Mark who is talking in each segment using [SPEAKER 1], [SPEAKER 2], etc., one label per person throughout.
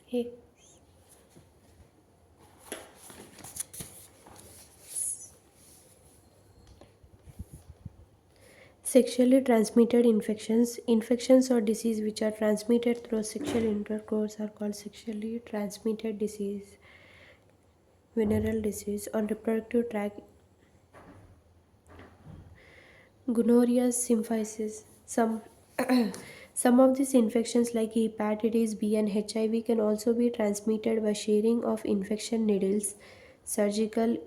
[SPEAKER 1] Hey, sexually transmitted infections. Infections or disease which are transmitted through sexual intercourse are called sexually transmitted disease, venereal disease, or reproductive tract, gonorrhea, syphilis. Some of these infections, like hepatitis B and HIV, can also be transmitted by sharing of infection needles, surgical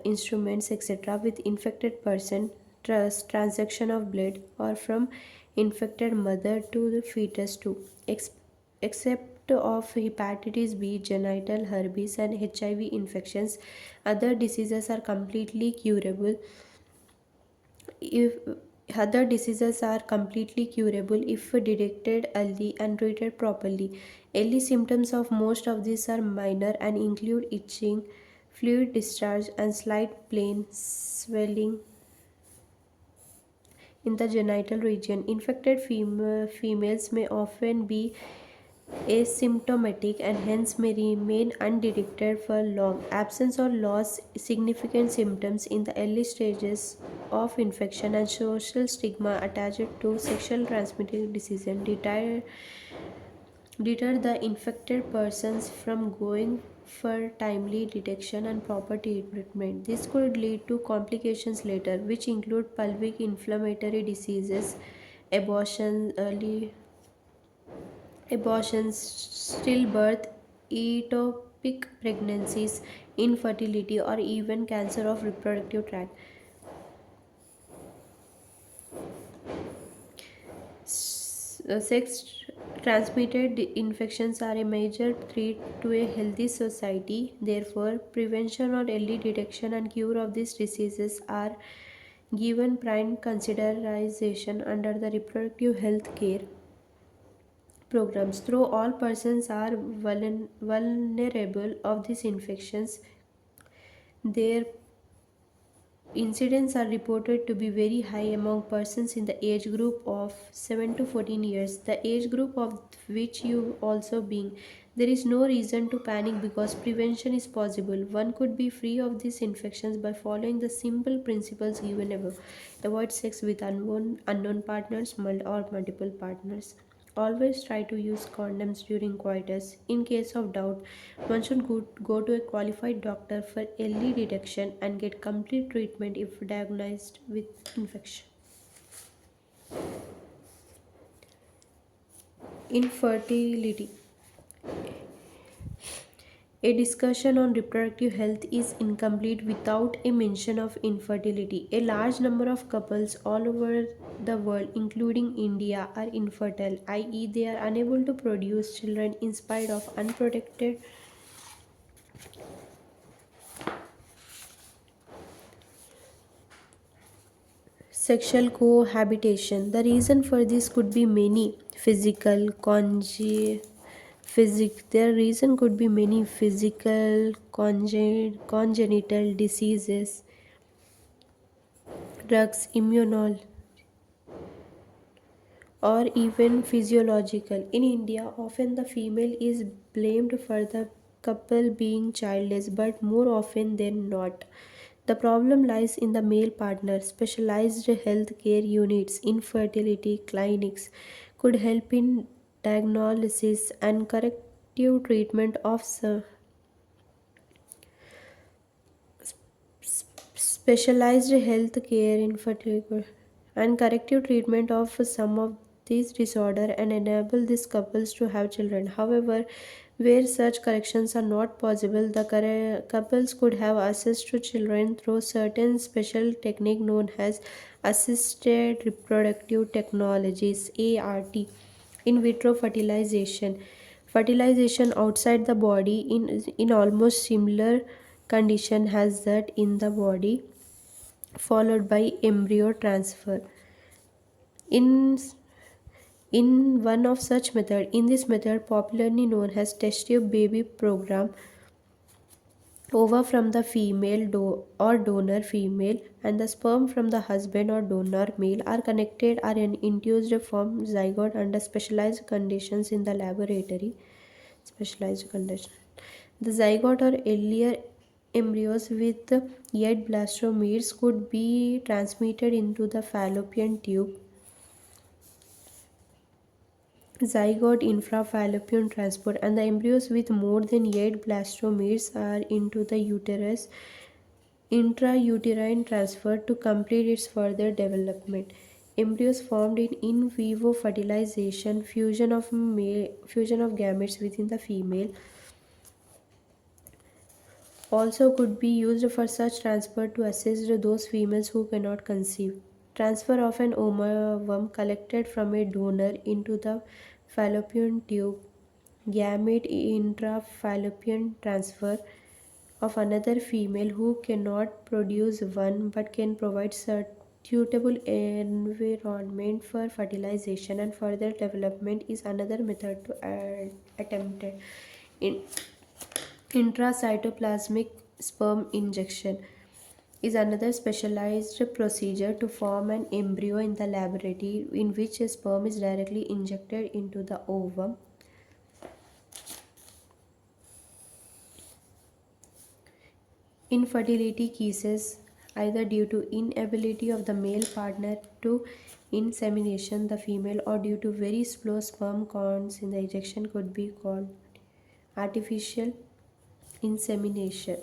[SPEAKER 1] instruments, etc., with infected person, transaction of blood, or from infected mother to the fetus too. Except of hepatitis B, genital herpes, and HIV infections, other diseases are completely curable if other diseases are completely curable if detected early and treated properly. Early symptoms of most of these are minor and include itching, fluid discharge, and slight plain swelling in the genital region. Infected females may often be asymptomatic and hence may remain undetected for long. Absence or loss significant symptoms in the early stages of infection and social stigma attached to sexual transmitted diseases deter the infected persons from going for timely detection and proper treatment. This could lead to complications later, which include pelvic inflammatory diseases, abortion, abortions, stillbirth, ectopic pregnancies, infertility, or even cancer of reproductive tract. Sex transmitted infections are a major threat to a healthy society. Therefore, prevention or early detection and cure of these diseases are given prime consideration under the reproductive health care programs. Though all persons are vulnerable of these infections, their incidents are reported to be very high among persons in the age group of 7 to 14 years, the age group of which you also being. There is no reason to panic because prevention is possible. One could be free of these infections by following the simple principles given above. Avoid sex with unknown partners or multiple partners. Always try to use condoms during coitus. In case of doubt, one should go to a qualified doctor for early detection and get complete treatment if diagnosed with infection. Infertility. A discussion on reproductive health is incomplete without a mention of infertility. A large number of couples all over the world, including India, are infertile, i.e., they are unable to produce children in spite of unprotected sexual cohabitation. The reason for this could be many physical, their reason could be many physical, congenital diseases, drugs, immunol, or even physiological. In India, often the female is blamed for the couple being childless, but more often than not. The problem lies in the male partner. Specialized healthcare units, infertility clinics could help in diagnosis and corrective treatment of specialized health care infertility and corrective treatment of some of these disorder and enable these couples to have children. However, where such corrections are not possible, the couples could have access to children through certain special technique known as assisted reproductive technologies, ART. In vitro fertilization outside the body in almost similar condition has that in the body, followed by embryo transfer. In in one of such method, in this method popularly known as test tube baby program, ova from the female or donor female and the sperm from the husband or donor male are connected are an induced from zygote under specialized conditions in the laboratory. specialized condition. The zygote or earlier embryos with yet blastomeres could be transmitted into the fallopian tube. Zygote infrafallopian transport, and the embryos with more than 8 blastomeres are into the uterus. Intrauterine transfer to complete its further development. Embryos formed in vivo fertilization, fusion of gametes within the female, also could be used for such transfer to assist those females who cannot conceive. Transfer of an ovum collected from a donor into the fallopian tube. Gamete intrafallopian transfer of another female who cannot produce one but can provide suitable environment for fertilization and further development is another method to attempted. In intracytoplasmic sperm injection is another specialized procedure to form an embryo in the laboratory in which a sperm is directly injected into the ovum. Infertility cases, either due to inability of the male partner to insemination the female or due to very slow sperm counts in the ejection, could be called artificial insemination.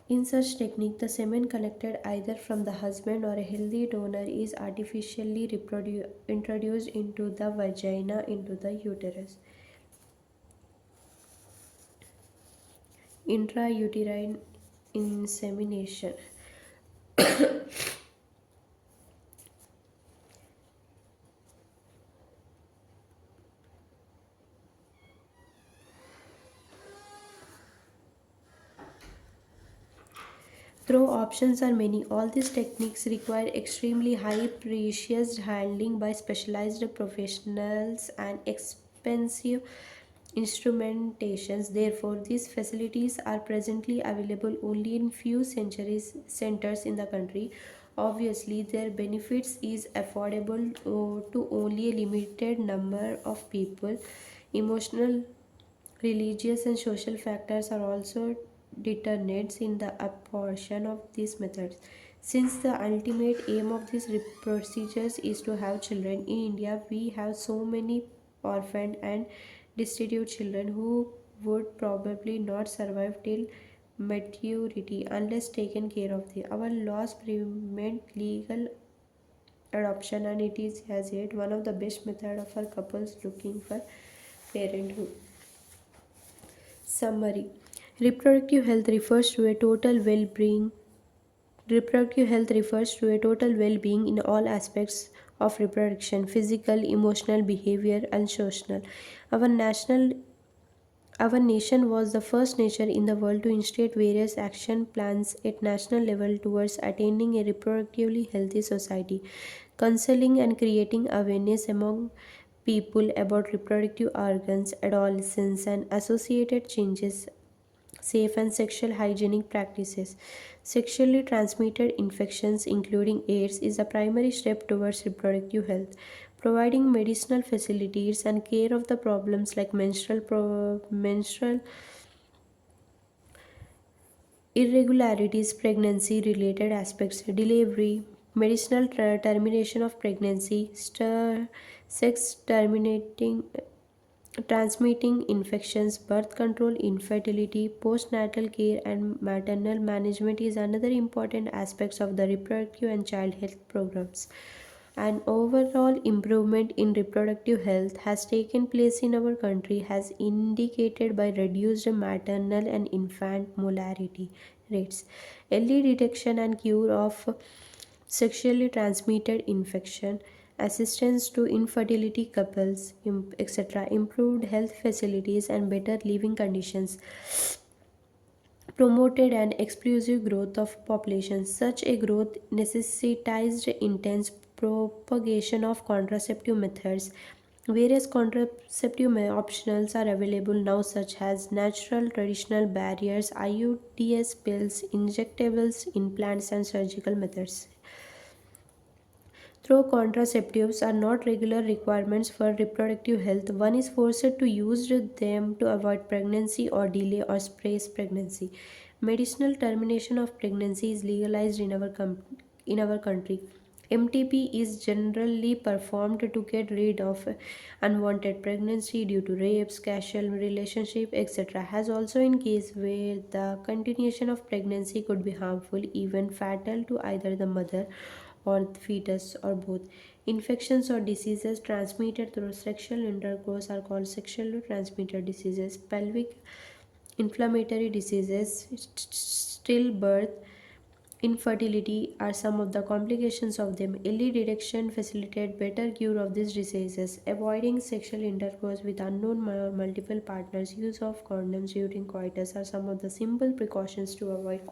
[SPEAKER 1] In such technique, the semen collected either from the husband or a healthy donor is artificially introduced into the vagina into the uterus. Intrauterine insemination. Though options are many, all these techniques require extremely high precious handling by specialized professionals and expensive instrumentations. Therefore, these facilities are presently available only in few centers in the country. Obviously, their benefits is affordable to only a limited number of people. Emotional, religious and social factors are also determinants in the apportion of these methods. Since the ultimate aim of these procedures is to have children, in India we have so many orphaned and destitute children who would probably not survive till maturity unless taken care of. Our laws prevent legal adoption, and it is as yet one of the best methods for couples looking for parenthood. Summary. Reproductive health refers to a total well-being. Reproductive health refers to a total well-being in all aspects of reproduction: physical, emotional, behavior, and social. Our national our nation was the first nation in the world to instate various action plans at national level towards attaining a reproductively healthy society, counseling and creating awareness among people about reproductive organs, adolescence, and associated changes, safe and sexual hygienic practices. Sexually transmitted infections, including AIDS, is a primary step towards reproductive health. Providing medicinal facilities and care of the problems like menstrual irregularities, pregnancy related aspects, delivery, medicinal termination of pregnancy, sex terminating transmitting infections, birth control, infertility, postnatal care, and maternal management is another important aspects of the reproductive and child health programs. An overall improvement in reproductive health has taken place in our country, as indicated by reduced maternal and infant mortality rates, early detection and cure of sexually transmitted infection, assistance to infertility couples, etc., improved health facilities and better living conditions, promoted an explosive growth of population. Such a growth necessitated intense propagation of contraceptive methods. Various contraceptive options are available now, such as natural traditional barriers, IUDs pills, injectables, implants, and surgical methods. Though contraceptives are not regular requirements for reproductive health, one is forced to use them to avoid pregnancy or delay or suppress pregnancy. Medicinal termination of pregnancy is legalized in our country. MTP is generally performed to get rid of unwanted pregnancy due to rapes, casual relationship, etc. Has also in case where the continuation of pregnancy could be harmful, even fatal to either the mother or the fetus or both. Infections or diseases transmitted through sexual intercourse are called sexually transmitted diseases. Pelvic inflammatory diseases, stillbirth, infertility are some of the complications of them. Early detection facilitates better cure of these diseases. Avoiding sexual intercourse with unknown or multiple partners, use of condoms during coitus are some of the simple precautions to avoid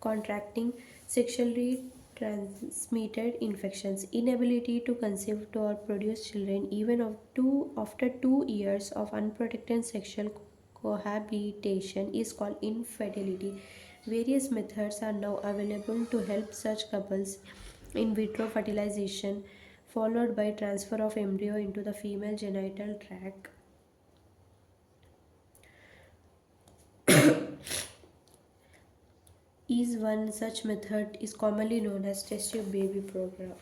[SPEAKER 1] contracting sexually transmitted infections. Inability to conceive or produce children even after 2 years of unprotected sexual cohabitation is called infertility. Various methods are now available to help such couples. In vitro fertilization, followed by transfer of embryo into the female genital tract, is one such method is commonly known as test tube baby program.